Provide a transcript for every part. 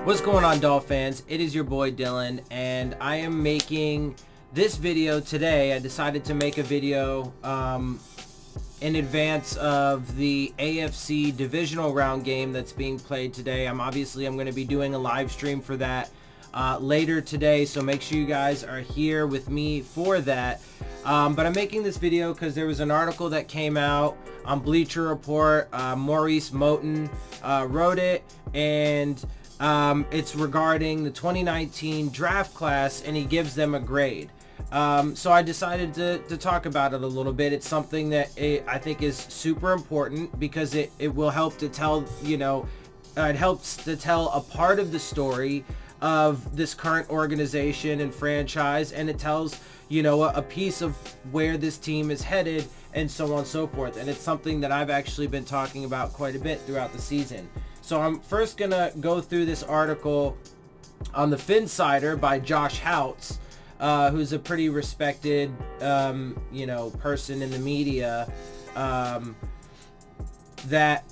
What's going on, Dolphins fans? It is your boy Dillon, and I am making this video today. I decided to make a video in advance of the AFC divisional round game that's being played today. I'm going to be doing a live stream for that later today, so make sure you guys are here with me for that. But I'm making this video because there was an article that came out on Bleacher Report. Maurice Moton wrote it, and it's regarding the 2019 draft class, and he gives them a grade. So I decided to talk about it a little bit. It's something that I think is super important because it will help to tell, it helps to tell a part of the story of this current organization and franchise, and it tells, a piece of where this team is headed and so on and so forth. And it's something that I've actually been talking about quite a bit throughout the season. So I'm first going to go through this article on the Phins by Josh Houts, who's a pretty respected, person in the media, that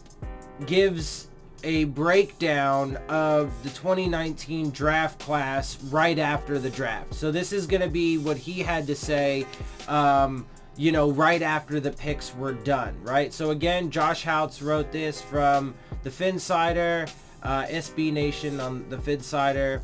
gives a breakdown of the 2019 draft class right after the draft. So this is going to be what he had to say, right after the picks were done, right? So again, Josh Houts wrote this from the Phinsider, SB Nation on the Phinsider,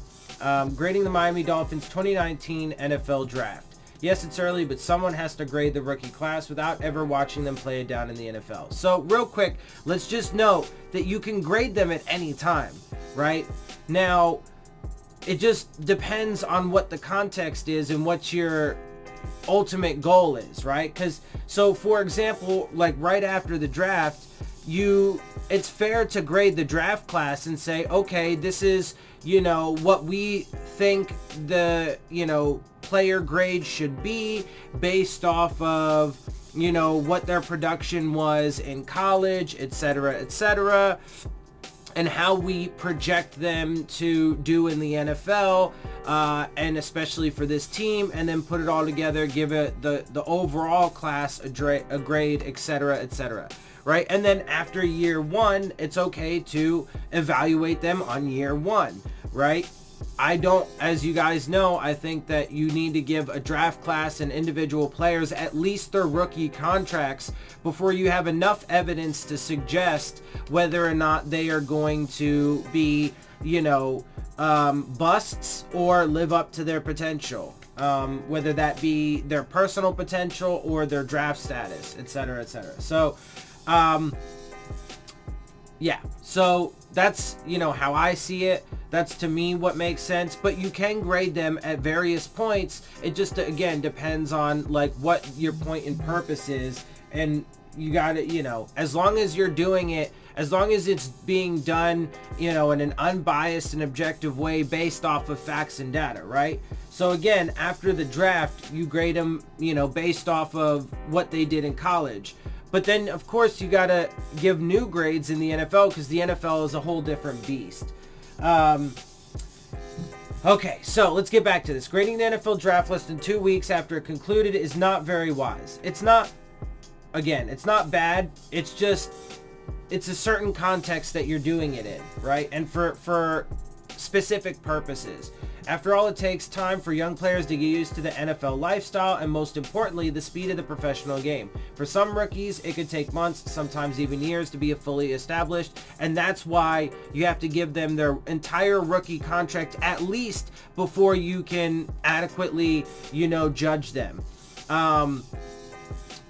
grading the Miami Dolphins 2019 NFL Draft. Yes, it's early, but someone has to grade the rookie class without ever watching them play it down in the NFL. So real quick, let's just note that you can grade them at any time, right? Now, it just depends on what the context is and what your ultimate goal is, right? So for example, like right after the draft, it's fair to grade the draft class and say, okay, this is, what we think the, player grade should be based off of, what their production was in college, etc., and how we project them to do in the NFL, and especially for this team, and then put it all together, give it the overall class a grade, etc., right? And then after year one, it's okay to evaluate them on year one, right? As you guys know, I think that you need to give a draft class and individual players at least their rookie contracts before you have enough evidence to suggest whether or not they are going to be, busts or live up to their potential. Whether that be their personal potential or their draft status, etc., So, so that's, how I see it. That's, to me, what makes sense. But you can grade them at various points. It just, again, depends on, what your point and purpose is. And you got to, as long as you're doing it, as long as it's being done, in an unbiased and objective way based off of facts and data, right? So, again, after the draft, you grade them, based off of what they did in college. But then, of course, you got to give new grades in the NFL because the NFL is a whole different beast. Okay, so let's get back to this. Grading the NFL draft list in 2 weeks after it concluded is not very wise. It's not bad. It's just, it's a certain context that you're doing it in, right? And for specific purposes. After all, it takes time for young players to get used to the NFL lifestyle and, most importantly, the speed of the professional game. For some rookies, it could take months, sometimes even years, to be fully established, and that's why you have to give them their entire rookie contract at least before you can adequately, judge them.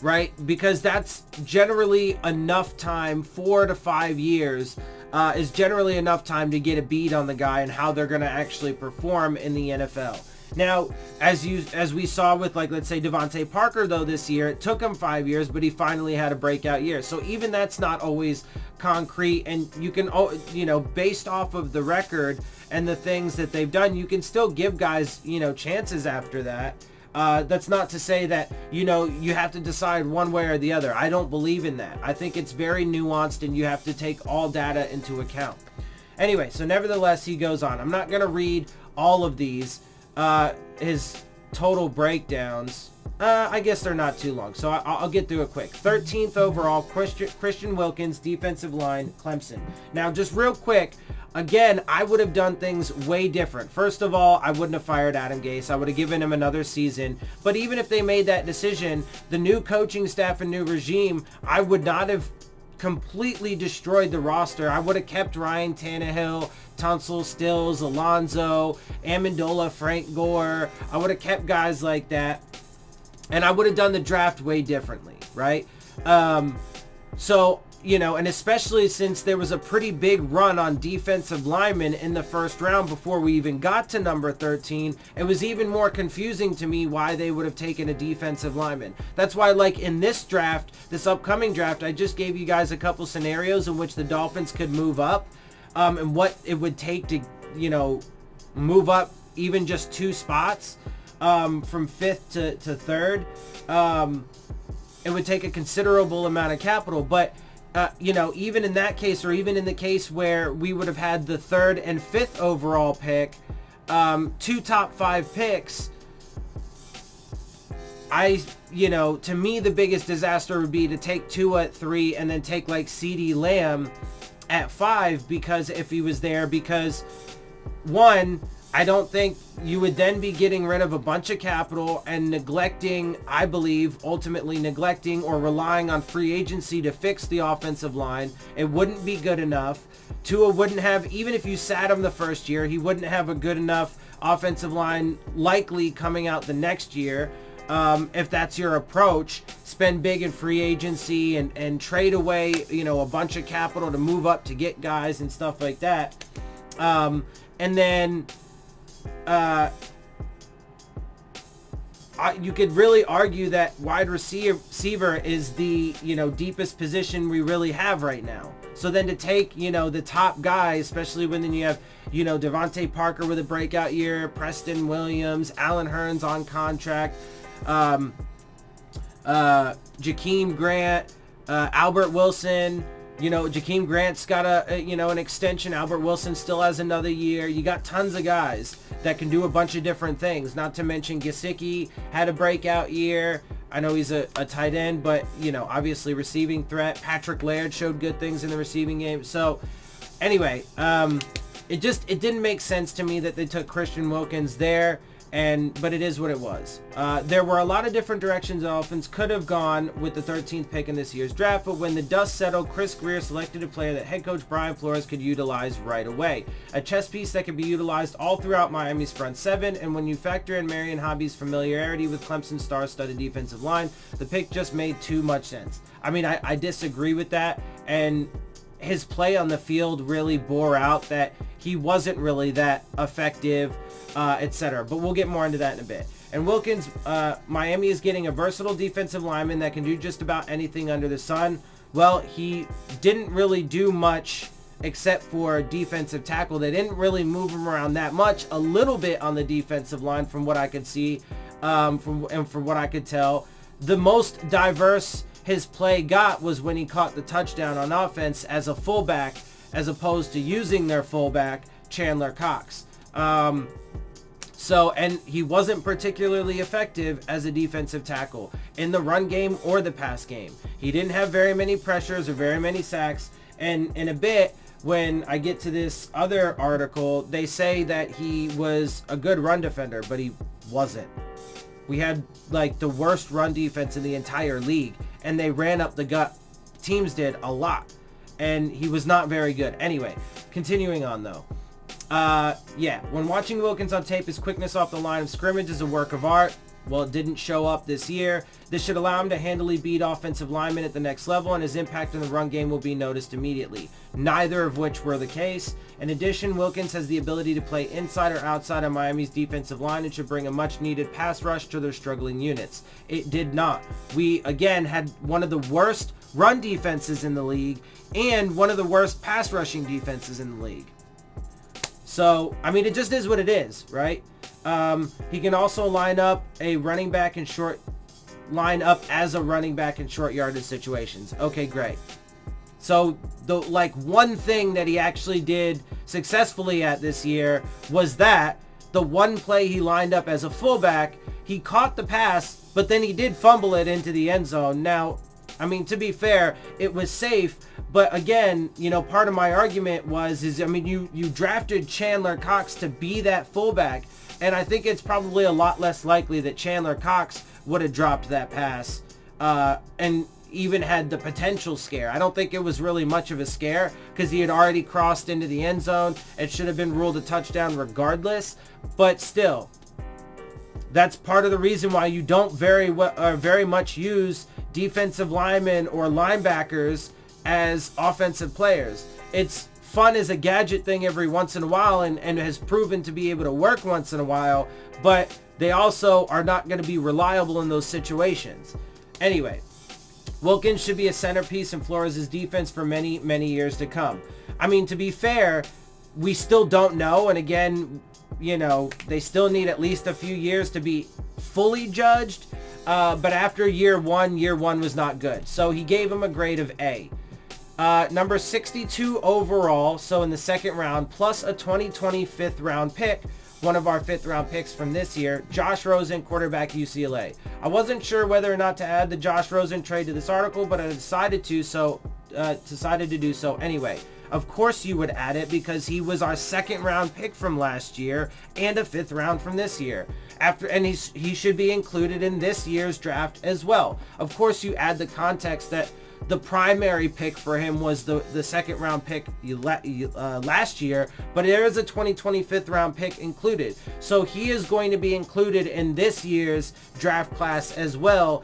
Right? Because that's generally enough time. 4 to 5 years is generally enough time to get a beat on the guy and how they're going to actually perform in the NFL. Now, as we saw with, let's say Devontae Parker, though, this year, it took him 5 years, but he finally had a breakout year. So even that's not always concrete, and you can, based off of the record and the things that they've done, you can still give guys, chances after that. That's not to say that, you have to decide one way or the other. I don't believe in that. I think it's very nuanced, and you have to take all data into account. Anyway, so nevertheless, he goes on. I'm not going to read all of these, his total breakdowns. I guess they're not too long, so I'll get through it quick. 13th overall, Christian Wilkins, defensive line, Clemson. Now, just real quick, again, I would have done things way different. First of all, I wouldn't have fired Adam Gase. I would have given him another season. But even if they made that decision, the new coaching staff and new regime, I would not have completely destroyed the roster. I would have kept Ryan Tannehill, Tunsil, Stills, Alonzo, Amendola, Frank Gore. I would have kept guys like that. And I would have done the draft way differently, right? So, you know, and especially since there was a pretty big run on defensive linemen in the first round before we even got to number 13, it was even more confusing to me why they would have taken a defensive lineman. That's why, like, in this draft, this upcoming draft, I just gave you guys a couple scenarios in which the Dolphins could move up, and what it would take to, you know, move up even just 2 spots. From 5th to 3rd, it would take a considerable amount of capital. But, you know, even in that case, or even in the case where we would have had the 3rd and 5th overall pick, 2 top 5 picks, you know, to me, the biggest disaster would be to take Tua at 3 and then take, like, CeeDee Lamb at 5, because if he was there, because, one, I don't think you would then be getting rid of a bunch of capital and neglecting, I believe, ultimately neglecting or relying on free agency to fix the offensive line. It wouldn't be good enough. Tua wouldn't have, even if you sat him the first year, he wouldn't have a good enough offensive line likely coming out the next year. If that's your approach, spend big in free agency and trade away, you know, a bunch of capital to move up to get guys and stuff like that. And then you could really argue that wide receiver is the, you know, deepest position we really have right now. So then to take, you know, the top guys, especially when then you have, you know, Devontae Parker with a breakout year, Preston Williams, Alan Hearns on contract, Jakeem Grant, Albert Wilson. You know, Jakeem Grant's got an extension. Albert Wilson still has another year. You got tons of guys that can do a bunch of different things. Not to mention Gesicki had a breakout year. I know he's a tight end, but, you know, obviously receiving threat. Patrick Laird showed good things in the receiving game. So, anyway, it didn't make sense to me that they took Christian Wilkins there. But it is what it was. There were a lot of different directions the Dolphins could have gone with the 13th pick in this year's draft, but when the dust settled, Chris Grier selected a player that head coach Brian Flores could utilize right away. A chess piece that could be utilized all throughout Miami's front 7, and when you factor in Marion Hobby's familiarity with Clemson's star-studded defensive line, the pick just made too much sense. I mean, I disagree with that, and his play on the field really bore out that he wasn't really that effective, etc. But we'll get more into that in a bit. And Wilkins, Miami is getting a versatile defensive lineman that can do just about anything under the sun. Well, he didn't really do much except for defensive tackle. They didn't really move him around that much. A little bit on the defensive line from what I could see, from what I could tell. The most diverse his play got was when he caught the touchdown on offense as a fullback, as opposed to using their fullback, Chandler Cox. And he wasn't particularly effective as a defensive tackle in the run game or the pass game. He didn't have very many pressures or very many sacks. And in a bit, when I get to this other article, they say that he was a good run defender, but he wasn't. We had like the worst run defense in the entire league, and they ran up the gut. Teams did a lot, and he was not very good. Anyway, continuing on though. When watching Wilkins on tape, his quickness off the line of scrimmage is a work of art. Well, it didn't show up this year. This should allow him to handily beat offensive linemen at the next level, and his impact in the run game will be noticed immediately. Neither of which were the case. In addition, Wilkins has the ability to play inside or outside of Miami's defensive line and should bring a much-needed pass rush to their struggling units. It did not. We, again, had one of the worst run defenses in the league and one of the worst pass rushing defenses in the league. So, I mean, it just is what it is, right? He can also line up as a running back in short yardage situations. Okay, great. So the one thing that he actually did successfully at this year was that, the one play he lined up as a fullback, he caught the pass, but then he did fumble it into the end zone. Now, I mean, to be fair, it was safe, but again, you know, part of my argument I mean, you drafted Chandler Cox to be that fullback, and I think it's probably a lot less likely that Chandler Cox would have dropped that pass, and even had the potential scare. I don't think it was really much of a scare because he had already crossed into the end zone. It should have been ruled a touchdown regardless, but still, that's part of the reason why you don't very much use defensive linemen or linebackers as offensive players. It's fun as a gadget thing every once in a while and has proven to be able to work once in a while, but they also are not going to be reliable in those situations. Anyway, Wilkins should be a centerpiece in Flores' defense for many, many years to come. I mean, to be fair, we still don't know, and again, you know, they still need at least a few years to be fully judged, but after year one was not good. So he gave him a grade of A. Number 62 overall, so in the second round, plus a 2020 fifth round pick, one of our fifth round picks from this year, Josh Rosen, quarterback, UCLA. I wasn't sure whether or not to add the Josh Rosen trade to this article, but I decided to do so anyway. Of course you would add it because he was our second round pick from last year and a fifth round from this year. He should be included in this year's draft as well. Of course you add the context that the primary pick for him was the second round pick last year, but there is a 2020 fifth round pick included. So he is going to be included in this year's draft class as well,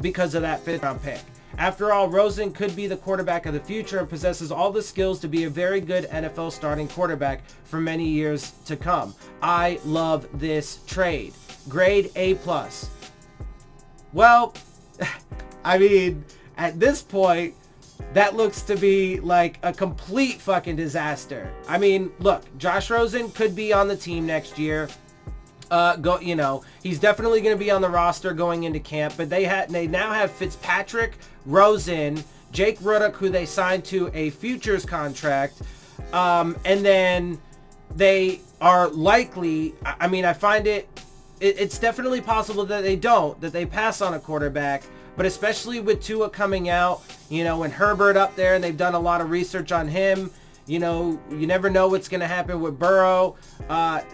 because of that fifth round pick. After all, Rosen could be the quarterback of the future and possesses all the skills to be a very good NFL starting quarterback for many years to come. I love this trade. Grade A+. Well, I mean, at this point, that looks to be like a complete fucking disaster. I mean, look, Josh Rosen could be on the team next year. You know, he's definitely going to be on the roster going into camp, but they now have Fitzpatrick, Rosen, Jake Rudock, who they signed to a futures contract, and then they are likely, I mean, I find it's definitely possible that they pass on a quarterback, but especially with Tua coming out, you know, and Herbert up there, and they've done a lot of research on him. You know, you never know what's going to happen with Burrow.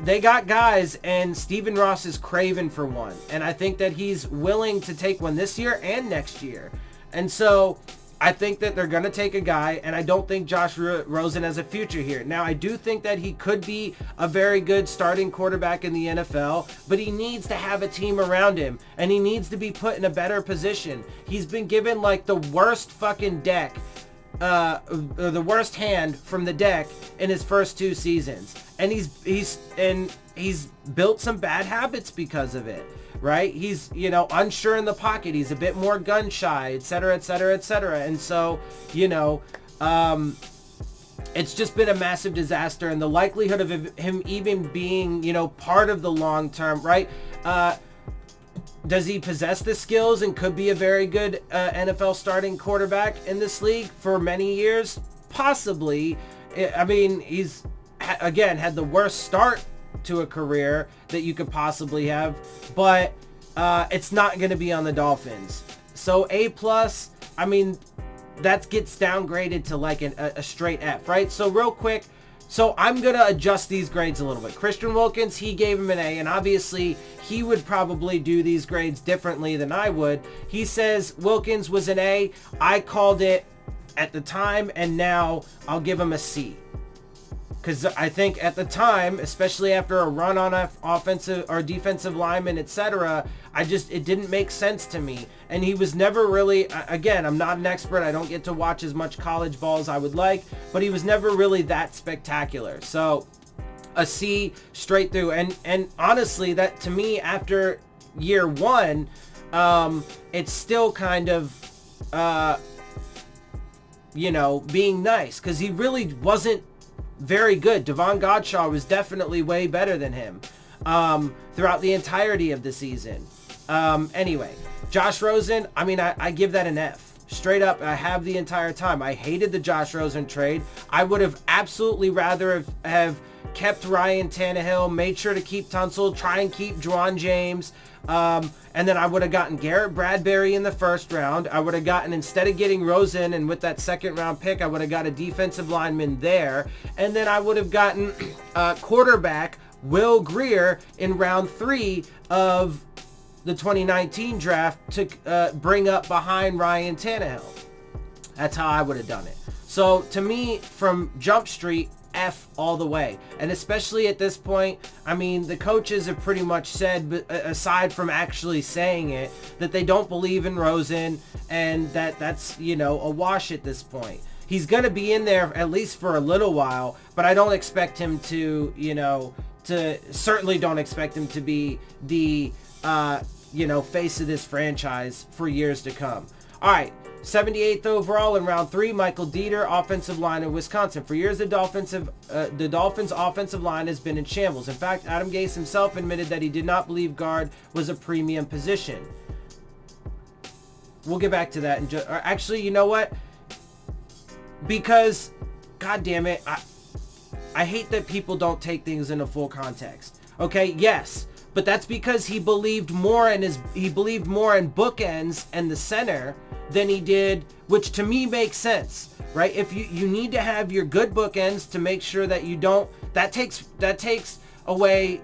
They got guys, and Stephen Ross is craving for one. And I think that he's willing to take one this year and next year. And so I think that they're going to take a guy, and I don't think Josh Rosen has a future here. Now, I do think that he could be a very good starting quarterback in the NFL, but he needs to have a team around him, and he needs to be put in a better position. He's been given, like, the worst fucking deck, the worst hand from the deck in his first two seasons, and he's built some bad habits because of it, right? He's, you know, unsure in the pocket. He's a bit more gun shy, etc., etc., etc. And so, you know, it's just been a massive disaster, and the likelihood of him even being, you know, part of the long term, right? Does he possess the skills and could be a very good NFL starting quarterback in this league for many years? Possibly. I mean, he's, again, had the worst start to a career that you could possibly have, but it's not going to be on the Dolphins. So A+, I mean, that gets downgraded to like a straight F, right? So real quick, so I'm going to adjust these grades a little bit. Christian Wilkins, he gave him an A, and obviously he would probably do these grades differently than I would. He says Wilkins was an A. I called it at the time, and now I'll give him a C. Because I think at the time, especially after a run on offensive or defensive lineman, etc., it didn't make sense to me. And he was never really, again, I'm not an expert. I don't get to watch as much college ball as I would like, but he was never really that spectacular. So a C straight through. And honestly, that to me, after year one, it's still kind of, you know, being nice, because he really wasn't very good. Devon Godshaw was definitely way better than him throughout the entirety of the season. Anyway, Josh Rosen, I mean, I give that an F. Straight up, I have the entire time. I hated the Josh Rosen trade. I would have absolutely rather have kept Ryan Tannehill, made sure to keep Tunsil, try and keep Juwan James. And then I would have gotten Garrett Bradbury in the first round. I would have gotten, instead of getting Rosen, and with that second round pick, I would have got a defensive lineman there. And then I would have gotten quarterback Will Grier in round 3 of the 2019 draft to bring up behind Ryan Tannehill. That's how I would have done it. So to me, from Jump Street, F all the way. And especially at this point, I mean, the coaches have pretty much said, aside from actually saying it, that they don't believe in Rosen, and that's, you know, a wash at this point. He's going to be in there at least for a little while, but I don't expect him to, you know, certainly don't expect him to be the, you know, face of this franchise for years to come. All right. 78th overall in round 3, Michael Dieter, offensive line in Wisconsin. For years, the Dolphins' offensive line has been in shambles. In fact, Adam Gase himself admitted that he did not believe guard was a premium position. We'll get back to that. Actually, you know what? Because, God damn it, I hate that people don't take things into full context. Okay, yes, but that's because he believed more in bookends and the center than he did, which to me makes sense, right? If you need to have your good bookends to make sure that you don't, that takes away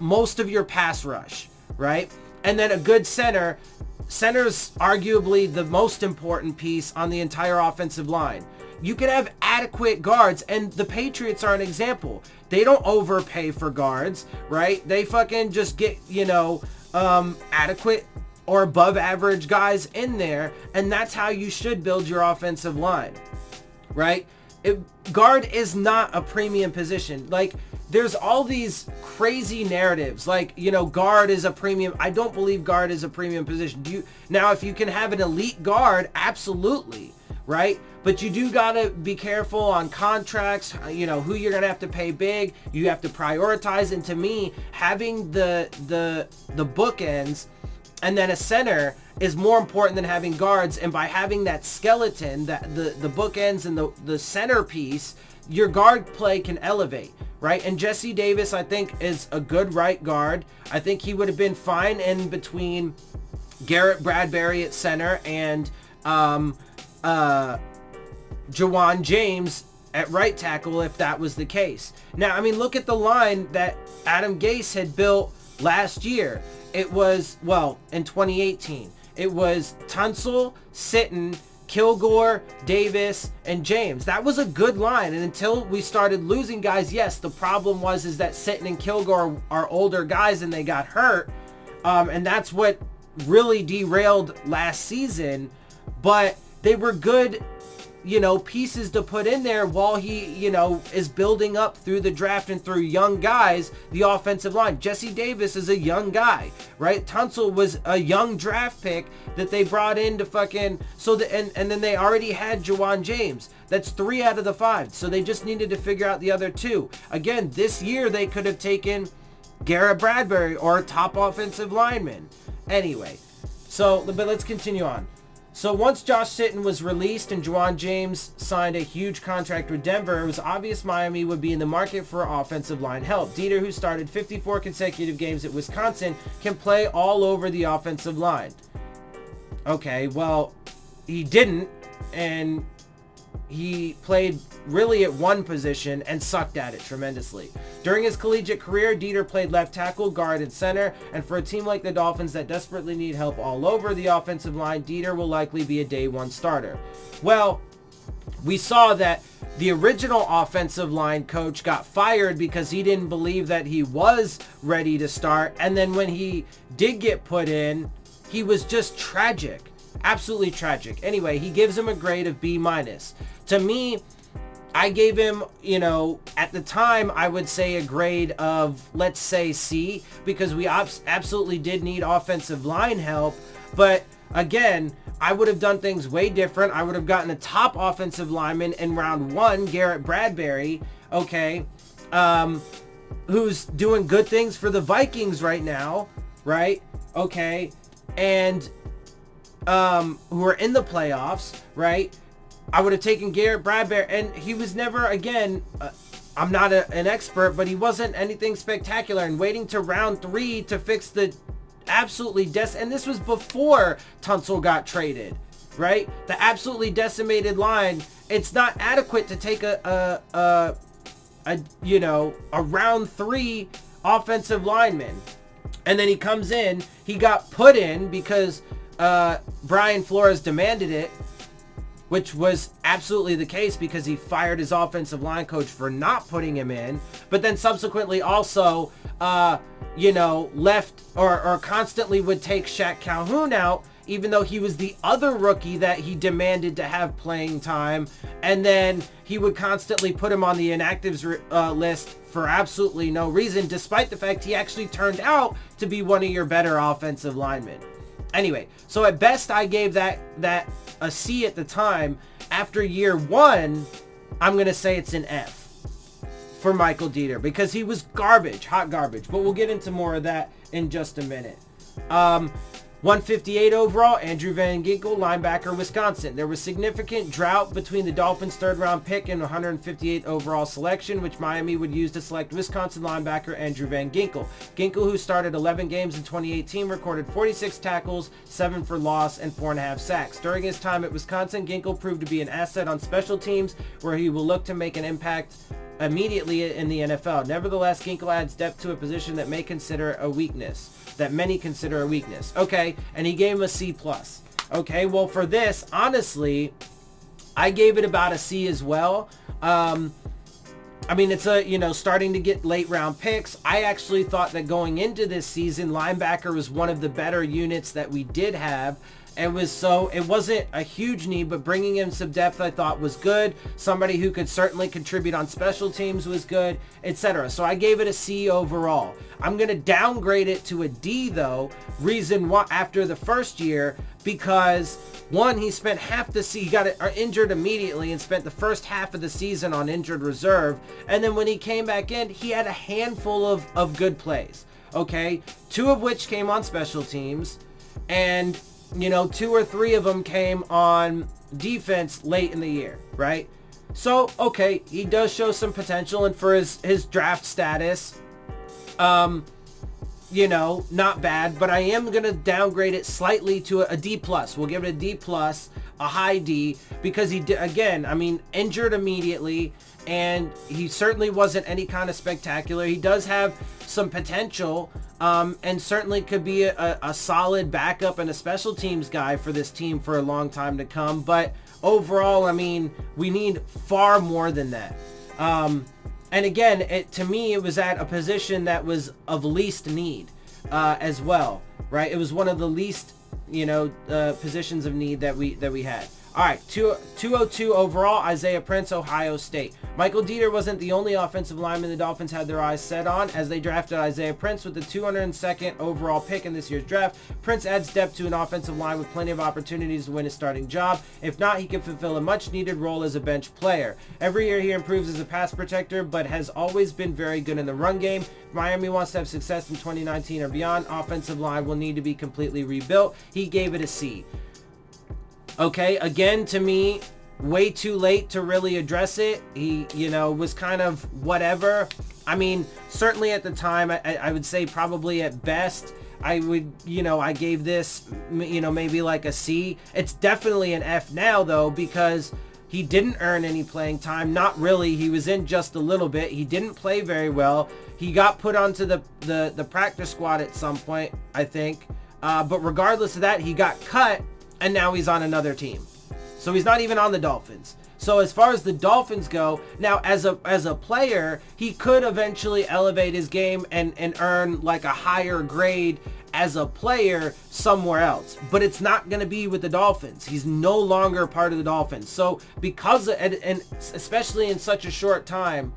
most of your pass rush, right? And then a good center's arguably the most important piece on the entire offensive line. You can have adequate guards, and the Patriots are an example. They don't overpay for guards, right? They fucking just get, you know, adequate or above average guys in there, and that's how you should build your offensive line, right? Guard is not a premium position. Like, there's all these crazy narratives, like, you know, guard is a premium. I don't believe guard is a premium position. Now, if you can have an elite guard, absolutely, right? But you do gotta be careful on contracts, you know, who you're gonna have to pay big. You have to prioritize, and to me, having the bookends and then a center is more important than having guards. And by having that skeleton, that the bookends and the centerpiece, your guard play can elevate, right? And Jesse Davis, I think, is a good right guard. I think he would have been fine in between Garrett Bradbury at center and Juwan James at right tackle if that was the case. Now, I mean, look at the line that Adam Gase had built last year. It was, well, in 2018, it was Tunsil, Sitton, Kilgore, Davis, and James. That was a good line. And until we started losing guys, yes, the problem is that Sitton and Kilgore are older guys and they got hurt. And that's what really derailed last season. But they were good, you know, pieces to put in there while he, you know, is building up through the draft and through young guys, the offensive line. Jesse Davis is a young guy, right? Tunsil was a young draft pick that they brought in to fucking, and then they already had Juwan James. That's 3 out of the 5. So they just needed to figure out the other 2. Again, this year they could have taken Garrett Bradbury or a top offensive lineman. Anyway, but let's continue on. So once Josh Sitton was released and Juwan James signed a huge contract with Denver, it was obvious Miami would be in the market for offensive line help. Dieter, who started 54 consecutive games at Wisconsin, can play all over the offensive line. Okay, well, he didn't, and he played really at one position and sucked at it tremendously. During his collegiate career, Dieter played left tackle, guard, and center, and for a team like the Dolphins that desperately need help all over the offensive line, Dieter will likely be a day one starter. Well, we saw that the original offensive line coach got fired because he didn't believe that he was ready to start, and then when he did get put in, he was just tragic. Absolutely tragic. Anyway, he gives him a grade of B-. To me, I gave him, you know, at the time, I would say a grade of, let's say, C, because we absolutely did need offensive line help. But again, I would have done things way different. I would have gotten a top offensive lineman in round 1, Garrett Bradbury, okay, who's doing good things for the Vikings right now, right? Okay, and who are in the playoffs, right? I would have taken Garrett Bradbury, and he was never, again, I'm not an expert, but he wasn't anything spectacular. And waiting to round 3 to fix the absolutely and this was before Tunsil got traded, right? The absolutely decimated line. It's not adequate to take a round 3 offensive lineman. And then he comes in. He got put in because Brian Flores demanded it, which was absolutely the case because he fired his offensive line coach for not putting him in, but then subsequently also, left or constantly would take Shaq Calhoun out, even though he was the other rookie that he demanded to have playing time. And then he would constantly put him on the inactives list for absolutely no reason, despite the fact he actually turned out to be one of your better offensive linemen. Anyway, so at best I gave that a C at the time. After year 1, I'm going to say it's an F for Michael Dieter because he was garbage, hot garbage. But we'll get into more of that in just a minute. 158 overall, Andrew Van Ginkel, linebacker, Wisconsin. There was significant drought between the Dolphins' third-round pick and 158 overall selection, which Miami would use to select Wisconsin linebacker Andrew Van Ginkel. Ginkel, who started 11 games in 2018, recorded 46 tackles, 7 for loss, and 4.5 sacks. During his time at Wisconsin, Ginkel proved to be an asset on special teams, where he will look to make an impact immediately in the NFL. Nevertheless, Ginkel adds depth to a position that many consider a weakness. Okay, and he gave him a C+. Okay, well for this, honestly, I gave it about a C as well. It's starting to get late round picks. I actually thought that going into this season, linebacker was one of the better units that we did have. It wasn't a huge need, but bringing in some depth I thought was good. Somebody who could certainly contribute on special teams was good, etc. So I gave it a C overall. I'm going to downgrade it to a D though. Reason why, after the first year, because one, he spent half the season, he got injured immediately and spent the first half of the season on injured reserve. And then when he came back in, he had a handful of good plays. Okay, 2 of which came on special teams, and 2 or 3 of them came on defense late in the year, right? So, okay, he does show some potential, and for his draft status, not bad, but I am going to downgrade it slightly to a D+. We'll give it a D+, a high D, because he did, again, injured immediately, and he certainly wasn't any kind of spectacular. He does have some potential, and certainly could be a solid backup and a special teams guy for this team for a long time to come. But overall, we need far more than that. And again, to me, it was at a position that was of least need as well, right? It was one of the least, positions of need that we had. All right, 202 overall, Isaiah Prince, Ohio State. Michael Dieter wasn't the only offensive lineman the Dolphins had their eyes set on as they drafted Isaiah Prince with the 202nd overall pick in this year's draft. Prince adds depth to an offensive line with plenty of opportunities to win a starting job. If not, he can fulfill a much-needed role as a bench player. Every year he improves as a pass protector, but has always been very good in the run game. If Miami wants to have success in 2019 or beyond, offensive line will need to be completely rebuilt. He gave it a C. Okay, again, to me, way too late to really address it. He, was kind of whatever. Certainly at the time, I would say probably at best, I would, I gave this, maybe like a C. It's definitely an F now, though, because he didn't earn any playing time. Not really. He was in just a little bit. He didn't play very well. He got put onto the practice squad at some point, I think. But regardless of that, he got cut. And now he's on another team. So he's not even on the Dolphins. So as far as the Dolphins go, now as a player, he could eventually elevate his game and earn like a higher grade as a player somewhere else. But it's not going to be with the Dolphins. He's no longer part of the Dolphins. So because, and especially in such a short time,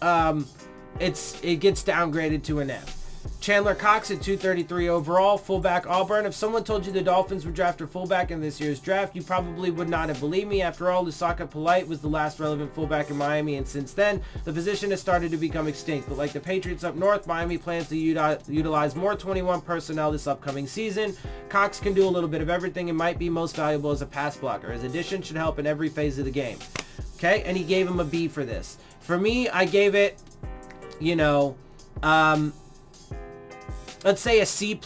it gets downgraded to an F. Chandler Cox at 233 overall, fullback Auburn. If someone told you the Dolphins would draft a fullback in this year's draft, you probably would not have believed me. After all, Lusaka Polite was the last relevant fullback in Miami, and since then, the position has started to become extinct. But like the Patriots up north, Miami plans to utilize more 21 personnel this upcoming season. Cox can do a little bit of everything and might be most valuable as a pass blocker. His addition should help in every phase of the game. Okay, and he gave him a B for this. For me, I gave it, let's say a C+,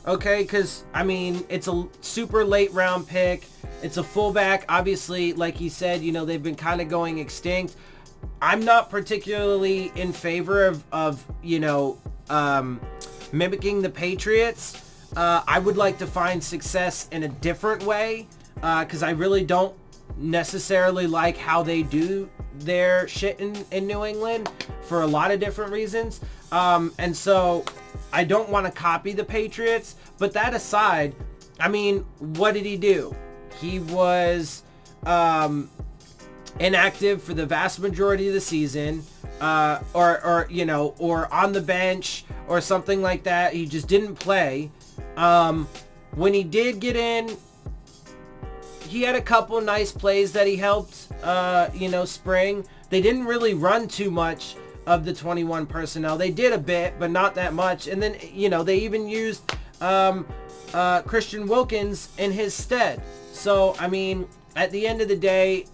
okay? Because, I mean, it's a super late round pick. It's a fullback. Obviously, like he said, they've been kind of going extinct. I'm not particularly in favor of mimicking the Patriots. I would like to find success in a different way because I really don't necessarily like how they do their shit in New England for a lot of different reasons. And so I don't want to copy the Patriots. But that aside, I mean, what did he do? He was inactive for the vast majority of the season, or on the bench or something like that. He just didn't play. When he did get in, he had a couple nice plays that he helped, spring. They didn't really run too much of the 21 personnel. They did a bit, but not that much. And then, they even used Christian Wilkins in his stead. So, I mean, at the end of the day,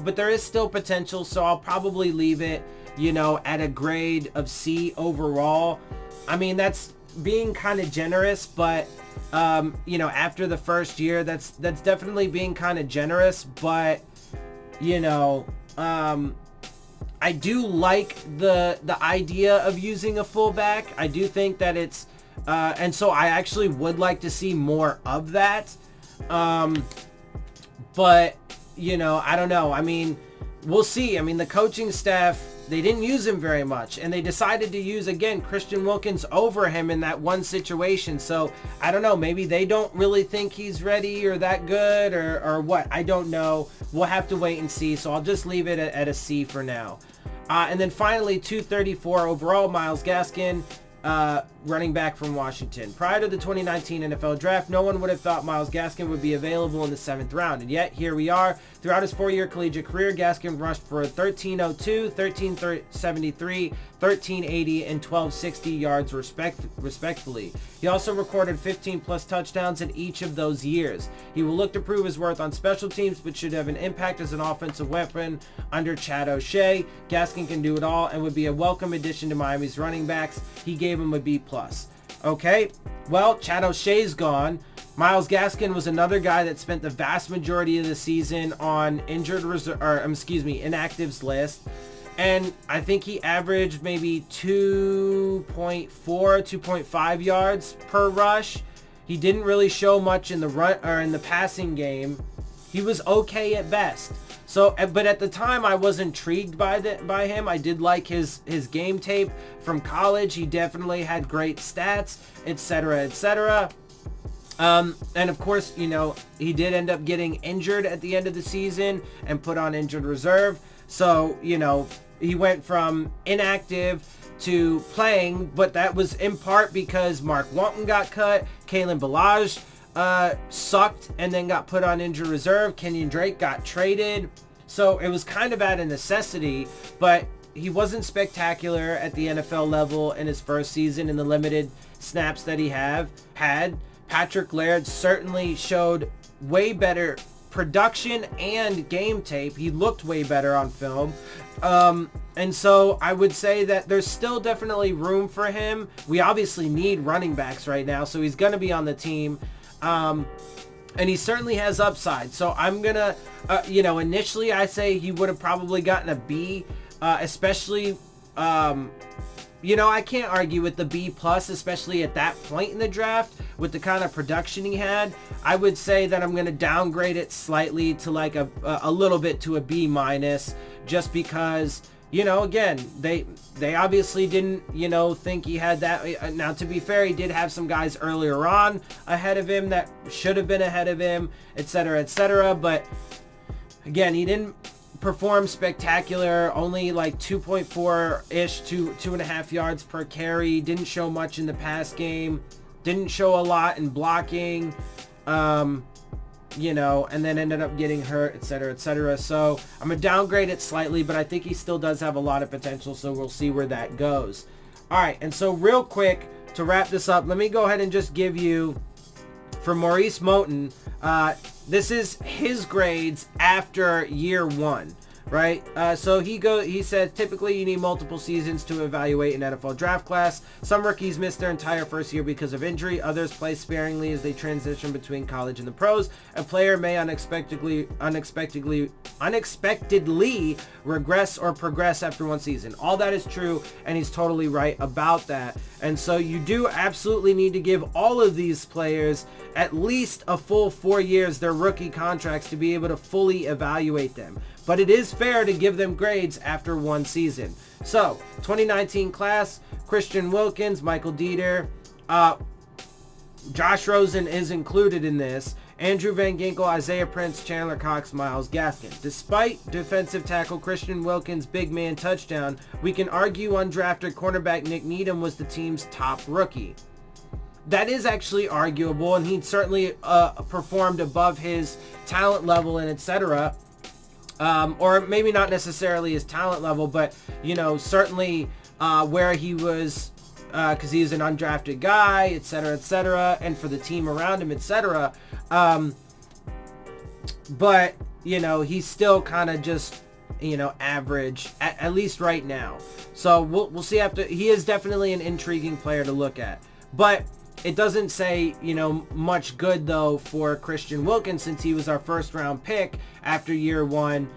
but there is still potential, so I'll probably leave it, at a grade of C overall. I mean, that's being kind of generous, but, after the first year, that's definitely being kind of generous, but, I do like the idea of using a fullback. I do think that it's, and so I actually would like to see more of that. But, I don't know. I mean, we'll see. I mean, the coaching staff, they didn't use him very much. And they decided to use, again, Christian Wilkins over him in that one situation. So, I don't know. Maybe they don't really think he's ready or that good or what. I don't know. We'll have to wait and see. So, I'll just leave it at a C for now. And then finally, 234 overall, Myles Gaskin. Running back from Washington. Prior to the 2019 NFL Draft, no one would have thought Myles Gaskin would be available in the 7th round. And yet, here we are. Throughout his 4-year collegiate career, Gaskin rushed for 1302, 1373, 1380, and 1260 yards respectively. He also recorded 15-plus touchdowns in each of those years. He will look to prove his worth on special teams, but should have an impact as an offensive weapon under Chad O'Shea. Gaskin can do it all and would be a welcome addition to Miami's running backs. He gave him a B+. Okay, well, Chad O'Shea's gone. Myles Gaskin was another guy that spent the vast majority of the season on inactives list. And I think he averaged maybe 2.4, 2.5 yards per rush. He didn't really show much in the run or in the passing game. He was okay at best. So, but at the time, I was intrigued by him. I did like his game tape from college. He definitely had great stats, etc., etc. And of course, he did end up getting injured at the end of the season and put on injured reserve. So, he went from inactive to playing, but that was in part because Mark Walton got cut, Kalen Ballage sucked and then got put on injured reserve. Kenyon Drake got traded. So it was kind of at a necessity, but he wasn't spectacular at the NFL level in his first season in the limited snaps that he had. Patrick Laird certainly showed way better production and game tape. He looked way better on film. And so I would say that there's still definitely room for him. We obviously need running backs right now, so he's going to be on the team. And he certainly has upside. So I'm going to, initially I say he would have probably gotten a B, especially, I can't argue with the B+, especially at that point in the draft with the kind of production he had. I would say that I'm going to downgrade it slightly to like a little bit to a B-, just because, again, they obviously didn't, think he had that. Now, to be fair, he did have some guys earlier on ahead of him that should have been ahead of him, etc., etc. But again, he didn't perform spectacular, only like 2.4-ish to 2.5 yards per carry. Didn't show much in the pass game. Didn't show a lot in blocking. And then ended up getting hurt, etc., etc. So I'm going to downgrade it slightly, but I think he still does have a lot of potential, so we'll see where that goes. All right, and so real quick, to wrap this up, let me go ahead and just give you, for Maurice Moton, this is his grades after year one. right? So he said, typically you need multiple seasons to evaluate an NFL draft class. Some rookies miss their entire first year because of injury. Others play sparingly as they transition between college and the pros. A player may unexpectedly regress or progress after one season. All that is true, and he's totally right about that. And so you do absolutely need to give all of these players at least a full 4 years, their rookie contracts, to be able to fully evaluate them. But it is fair to give them grades after one season. So 2019 class: Christian Wilkins, Michael Dieter, Josh Rosen is included in this, Andrew Van Ginkel, Isaiah Prince, Chandler Cox, Myles Gaskin. Despite defensive tackle Christian Wilkins' big man touchdown, we can argue undrafted cornerback Nick Needham was the team's top rookie. That is actually arguable, and he certainly performed above his talent level and etc. Or maybe not necessarily his talent level, but, you know, certainly where he was, because he was an undrafted guy, etc., and for the team around him, etc. But, you know, he's still kind of just, you know, average, at least right now. So we'll see after. He is definitely an intriguing player to look at. But it doesn't say, you know, much good, though, for Christian Wilkins, since he was our first round pick after year one.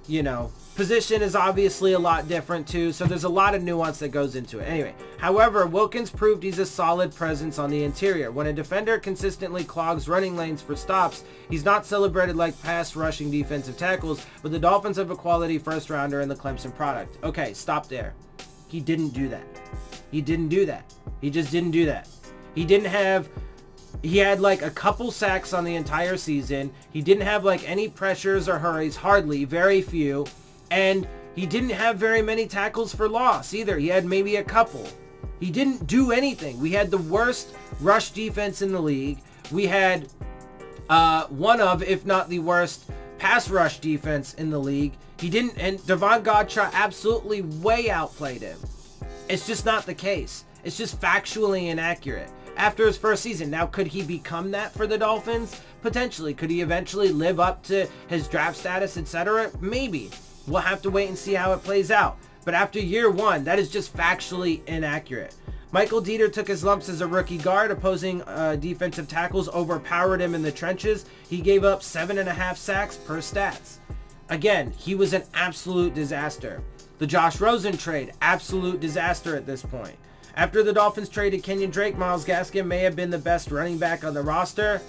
You know, position is obviously a lot different too, so there's a lot of nuance that goes into it. Anyway, however, Wilkins proved he's a solid presence on the interior. When a defender consistently clogs running lanes for stops, he's not celebrated like pass rushing defensive tackles, but the Dolphins have a quality first rounder in the Clemson product. Okay, stop there. He didn't do that. He didn't do that. He just didn't do that. He had like a couple sacks on the entire season. He didn't have like any pressures or hurries, hardly, very few. And he didn't have very many tackles for loss either. He had maybe a couple. He didn't do anything. We had the worst rush defense in the league. We had one of, if not the worst, pass rush defense in the league. He didn't, and Devon Godchaux absolutely way outplayed him. It's just not the case. It's just factually inaccurate. After his first season. Now, could he become that for the Dolphins? Potentially. Could he eventually live up to his draft status, etc.? Maybe. We'll have to wait and see how it plays out. But after year one, that is just factually inaccurate. Michael Dieter took his lumps as a rookie guard. Opposing defensive tackles overpowered him in the trenches. He gave up 7.5 sacks per stats. Again, he was an absolute disaster. The Josh Rosen trade, absolute disaster at this point. After the Dolphins traded Kenyon Drake, Myles Gaskin may have been the best running back on the roster.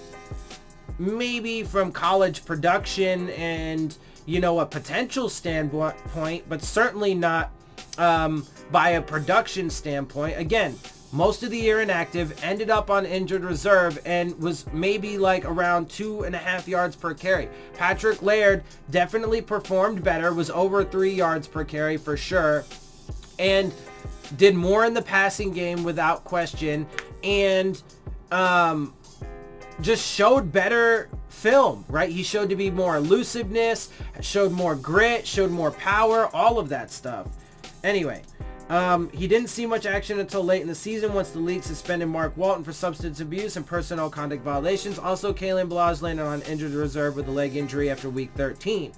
Maybe from college production and, you know, a potential standpoint, but certainly not by a production standpoint. Again, most of the year inactive, ended up on injured reserve, and was maybe like around 2.5 yards per carry. Patrick Laird definitely performed better, was over 3 yards per carry for sure, and did more in the passing game without question, and just showed better film, right? He showed to be more elusiveness, showed more grit, showed more power, all of that stuff. Anyway, he didn't see much action until late in the season once the league suspended Mark Walton for substance abuse and personnel conduct violations. Also, Kalen Ballage landed on injured reserve with a leg injury after week 13.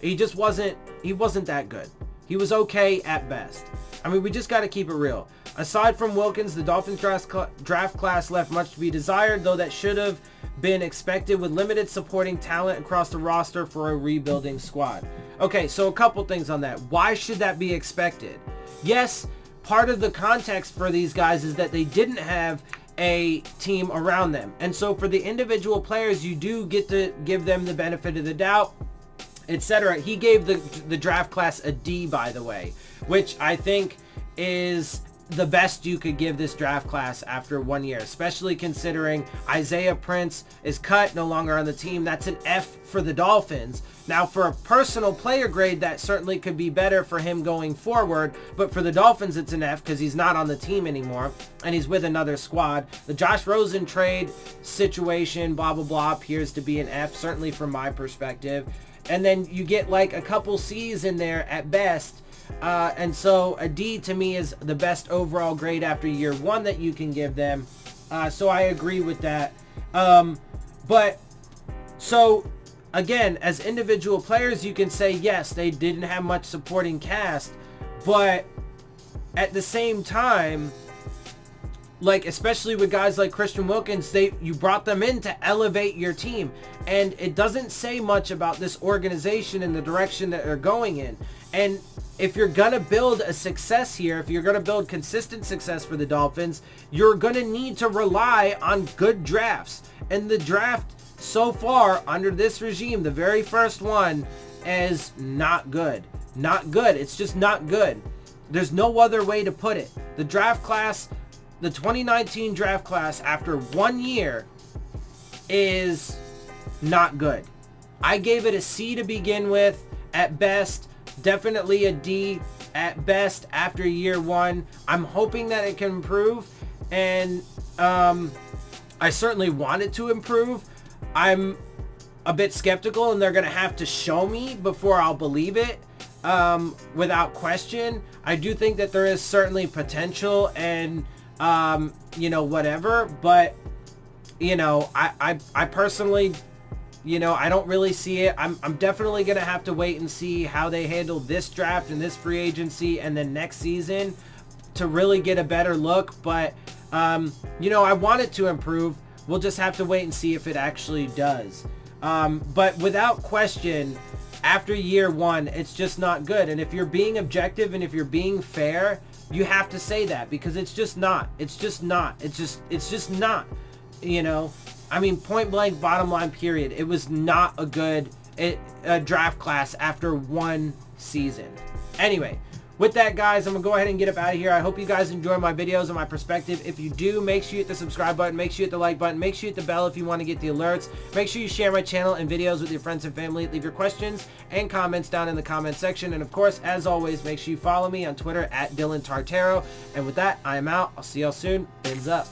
He wasn't that good. He was okay at best. I mean, we just got to keep it real. Aside from Wilkins, the Dolphins draft class left much to be desired, though that should have been expected with limited supporting talent across the roster for a rebuilding squad. Okay, so a couple things on that. Why should that be expected? Yes, part of the context for these guys is that they didn't have a team around them. And so for the individual players, you do get to give them the benefit of the doubt, etc. He gave the draft class a D, by the way, which I think is the best you could give this draft class after 1 year, especially considering Isaiah Prince is cut, no longer on the team. That's an F for the Dolphins. Now, for a personal player grade, that certainly could be better for him going forward, but for the Dolphins, it's an F because he's not on the team anymore, and he's with another squad. The Josh Rosen trade situation, blah, blah, blah, appears to be an F, certainly from my perspective. And then you get like a couple C's in there at best. And so a D to me is the best overall grade after year one that you can give them. So I agree with that. But so again, as individual players, you can say, yes, they didn't have much supporting cast, but at the same time, like, especially with guys like Christian Wilkins, you brought them in to elevate your team. And it doesn't say much about this organization and the direction that they're going in. And if you're going to build a success here, if you're going to build consistent success for the Dolphins, you're going to need to rely on good drafts. And the draft so far under this regime, the very first one, is not good. Not good. It's just not good. There's no other way to put it. The draft class, the 2019 draft class, after 1 year, is not good. I gave it a C to begin with, at best. Definitely a D at best after year one. I'm hoping that it can improve, and I certainly want it to improve. I'm a bit skeptical, and they're going to have to show me before I'll believe it, without question. I do think that there is certainly potential and, you know, whatever, but, you know, I personally, you know, I don't really see it. I'm definitely going to have to wait and see how they handle this draft and this free agency and then next season to really get a better look. But, you know, I want it to improve. We'll just have to wait and see if it actually does. But without question, after year one, it's just not good. And if you're being objective and if you're being fair, you have to say that, because it's just not. It's just not. It's just not, you know. I mean, point blank, bottom line, period. It was not a good draft class after one season. Anyway, with that, guys, I'm going to go ahead and get up out of here. I hope you guys enjoy my videos and my perspective. If you do, make sure you hit the subscribe button. Make sure you hit the like button. Make sure you hit the bell if you want to get the alerts. Make sure you share my channel and videos with your friends and family. Leave your questions and comments down in the comment section. And, of course, as always, make sure you follow me on Twitter at Dillon Tartaro. And with that, I am out. I'll see y'all soon. Phins up.